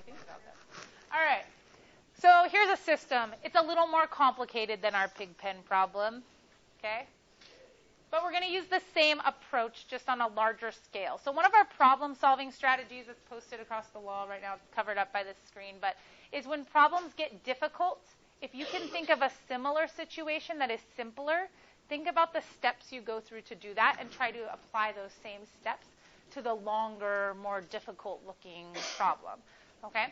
think about that. All right. So here's a system. It's a little more complicated than our pig pen problem. Okay? But we're going to use the same approach, just on a larger scale. So one of our problem-solving strategies that's posted across the wall right now, it's covered up by this screen, but is when problems get difficult, if you can think of a similar situation that is simpler, think about the steps you go through to do that and try to apply those same steps to the longer, more difficult-looking problem. Okay?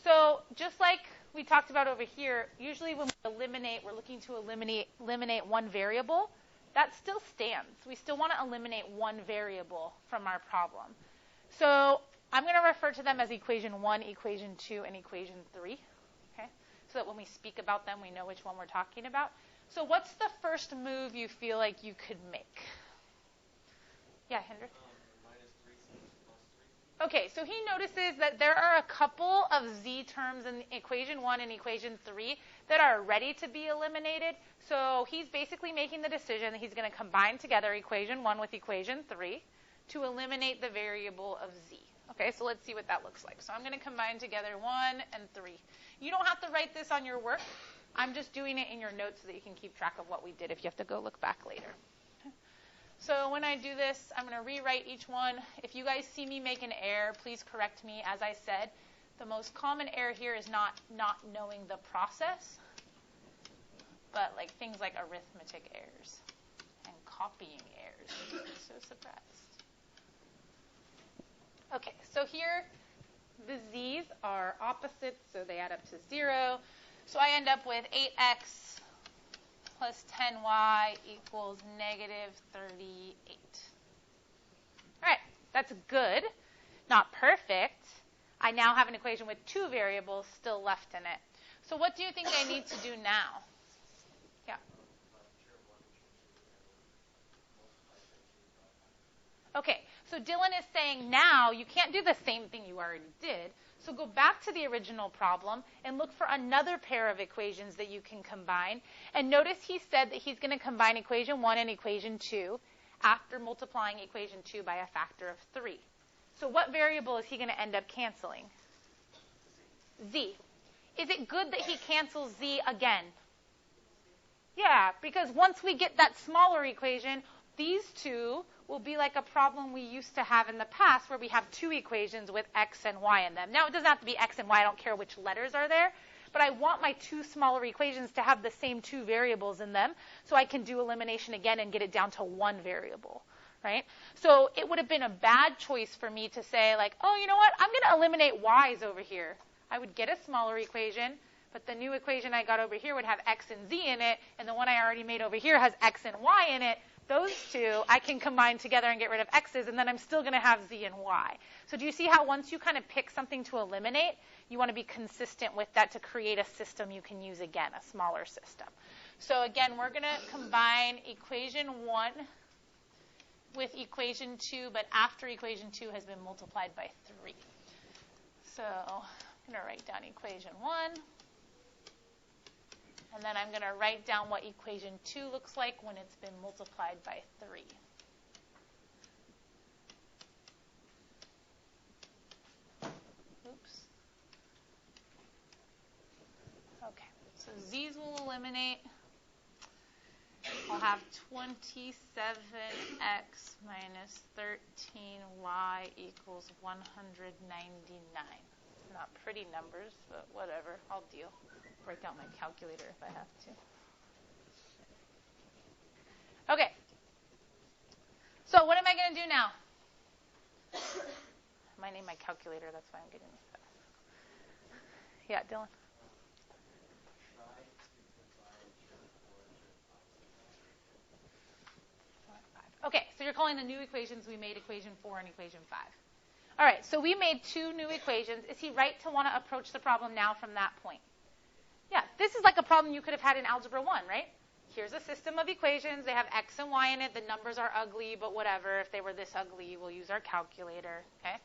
So just like we talked about over here, usually when we eliminate, we're looking to eliminate one variable. That still stands. We still want to eliminate one variable from our problem. So I'm going to refer to them as equation 1, equation 2, and equation 3, okay? So that when we speak about them, we know which one we're talking about. So what's the first move you feel like you could make? Yeah, Hendrik? Okay, so he notices that there are a couple of z terms in equation 1 and equation 3 that are ready to be eliminated. So he's basically making the decision that he's going to combine together equation 1 with equation 3 to eliminate the variable of z. Okay, so let's see what that looks like. So I'm going to combine together 1 and 3. You don't have to write this on your work. I'm just doing it in your notes so that you can keep track of what we did if you have to go look back later. So when I do this, I'm going to rewrite each one. If you guys see me make an error, please correct me. As I said, the most common error here is not knowing the process, but like things like arithmetic errors and copying errors. I'm so surprised. Okay, so here the z's are opposites, so they add up to 0. So I end up with 8x plus 10y equals negative 38. All right, that's good. Not perfect. I now have an equation with 2 variables still left in it. So what do you think I need to do now? Yeah. Okay, so Dylan is saying now you can't do the same thing you already did. So go back to the original problem and look for another pair of equations that you can combine. And notice he said that he's going to combine equation 1 and equation 2 after multiplying equation 2 by a factor of 3. So what variable is he going to end up canceling? Z. Is it good that he cancels z again? Yeah, because once we get that smaller equation, these two will be like a problem we used to have in the past where we have 2 equations with x and y in them. Now, it doesn't have to be x and y. I don't care which letters are there. But I want my 2 smaller equations to have the same 2 variables in them so I can do elimination again and get it down to 1 variable, right? So it would have been a bad choice for me to say, like, oh, you know what? I'm going to eliminate y's over here. I would get a smaller equation, but the new equation I got over here would have x and z in it, and the one I already made over here has x and y in it. Those 2 I can combine together and get rid of x's, and then I'm still going to have z and y. So do you see how once you kind of pick something to eliminate, you want to be consistent with that to create a system you can use again, a smaller system. So again, we're going to combine equation 1 with equation 2, but after equation 2 has been multiplied by 3. So I'm going to write down equation 1. And then I'm going to write down what equation 2 looks like when it's been multiplied by 3. Oops. Okay, so z's will eliminate. I'll have 27x minus 13y equals 199. Not pretty numbers, but whatever, I'll deal. Break out my calculator if I have to. Okay. So what am I going to do now? I name my calculator, that's why I'm getting this stuff. Yeah, Dylan? Okay, so you're calling the new equations we made equation 4 and equation 5. All right, so we made 2 new equations. Is he right to want to approach the problem now from that point? Yeah, this is like a problem you could have had in Algebra 1, right? Here's a system of equations. They have x and y in it. The numbers are ugly, but whatever. If they were this ugly, we'll use our calculator, okay?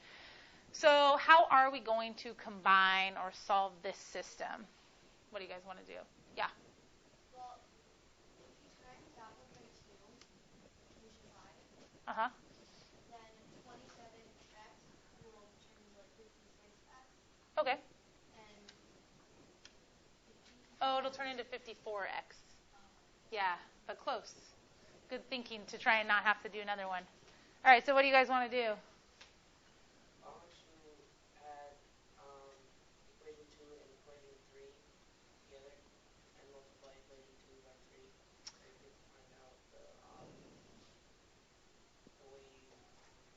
So how are we going to combine or solve this system? What do you guys want to do? Yeah? Well, if you times that one by 2, equation 5, Uh-huh. then 27x will turn into like 56x. Okay. And 50. Oh, it'll turn into 54x. Yeah, but close. Good thinking to try and not have to do another one. All right, so what do you guys want to do? I want to add equation 2 and equation 3 together and multiply equation 2 by 3 so you can find out the way you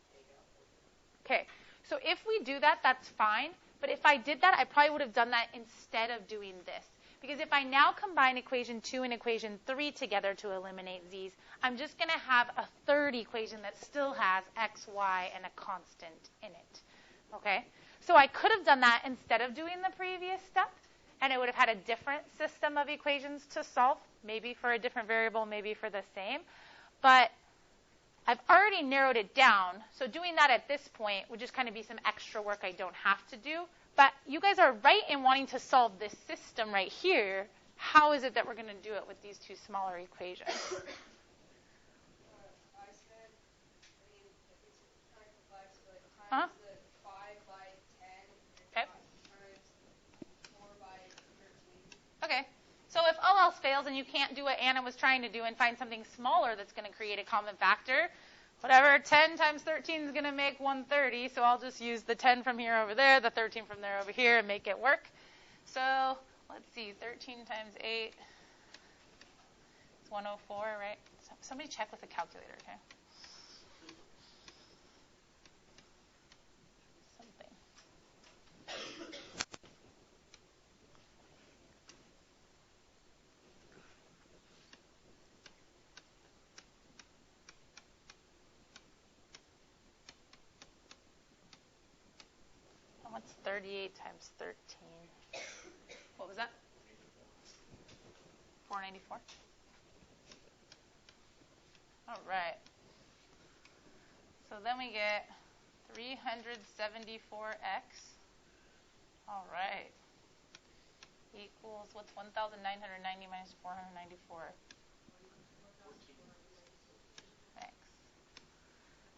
take out both of them. Okay, so if we do that, that's fine. But if I did that, I probably would have done that instead of doing this. Because if I now combine equation 2 and equation 3 together to eliminate z's, I'm just going to have a third equation that still has x, y, and a constant in it. Okay? So I could have done that instead of doing the previous step, and it would have had a different system of equations to solve, maybe for a different variable, maybe for the same. But I've already narrowed it down, so doing that at this point would just kind of be some extra work I don't have to do. But you guys are right in wanting to solve this system right here. How is it that we're going to do it with these two smaller equations? I said, if it's kind of complex, but Huh? times the 5 by 10 and Okay. times 4 by 13. Okay. So if all else fails and you can't do what Anna was trying to do and find something smaller that's going to create a common factor, whatever, 10 times 13 is going to make 130, so I'll just use the 10 from here over there, the 13 from there over here, and make it work. So let's see, 13 times 8 is 104, right? Somebody check with a calculator, okay? Something. What's 38 times 13? What was that? 494. All right. So then we get 374x. All right. Equals, what's 1,990 minus 494? X.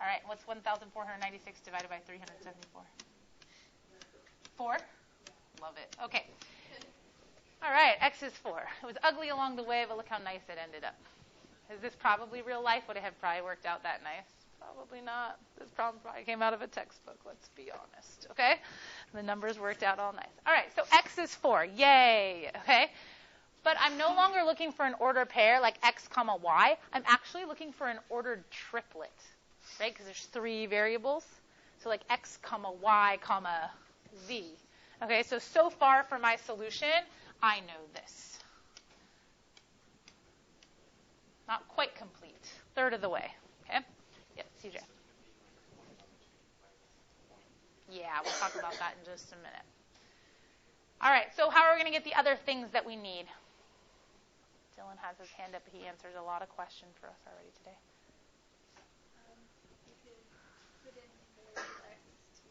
All right, what's 1,496 divided by 374? 4? Love it. Okay. All right, x is 4. It was ugly along the way, but look how nice it ended up. Is this probably real life? Would it have probably worked out that nice? Probably not. This problem probably came out of a textbook, let's be honest, okay? The numbers worked out all nice. All right, so x is 4. Yay, okay? But I'm no longer looking for an ordered pair like x comma y. I'm actually looking for an ordered triplet, right? Because there's 3 variables. So like x comma y comma z. Okay, so far for my solution, I know this. Not quite complete. Third of the way. Okay? Yes, CJ. Yeah, we'll talk about that in just a minute. All right, so how are we going to get the other things that we need? Dylan has his hand up. He answers a lot of questions for us already today. You could put in more x to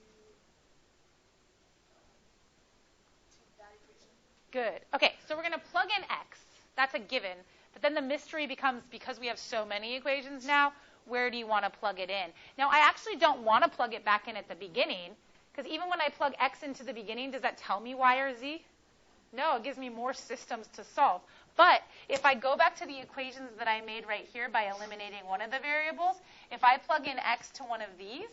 that equation. Good. Okay, so we're going to plug in x. That's a given. But then the mystery becomes, because we have so many equations now, where do you want to plug it in? Now, I actually don't want to plug it back in at the beginning, because even when I plug x into the beginning, does that tell me y or z? No, it gives me more systems to solve. But if I go back to the equations that I made right here by eliminating one of the variables, if I plug in x to one of these,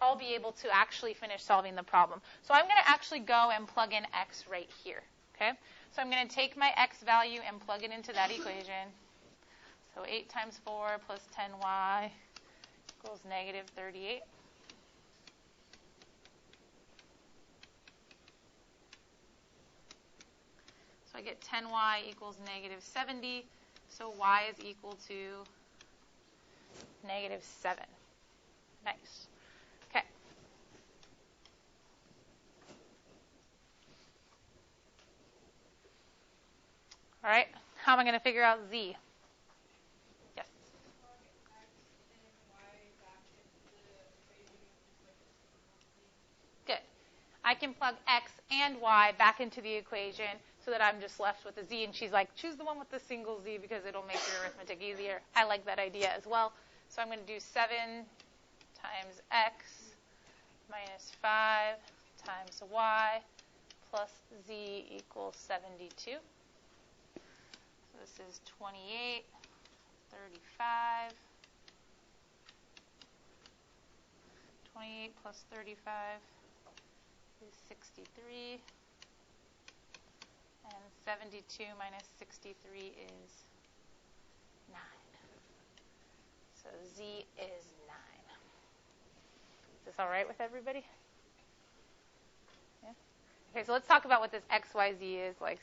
I'll be able to actually finish solving the problem. So I'm going to actually go and plug in x right here. Okay? So I'm going to take my x value and plug it into that equation. So 8 times 4 plus 10y equals negative 38. So I get 10y equals negative 70. So y is equal to negative 7. Nice. Okay. All right. How am I going to figure out z? Yes. Plug x and y back into the equation and just like a single z. Good. I can plug x and y back into the equation so that I'm just left with a z. And she's like, choose the one with the single z because it'll make your arithmetic easier. I like that idea as well. So I'm going to do 7 times x minus 5 times y plus z equals 72. So this is 28, 35. 28 plus 35 is 63. And 72 minus 63 is 9. So z is 9. Is this all right with everybody? Yeah? Okay, so let's talk about what this xyz is like.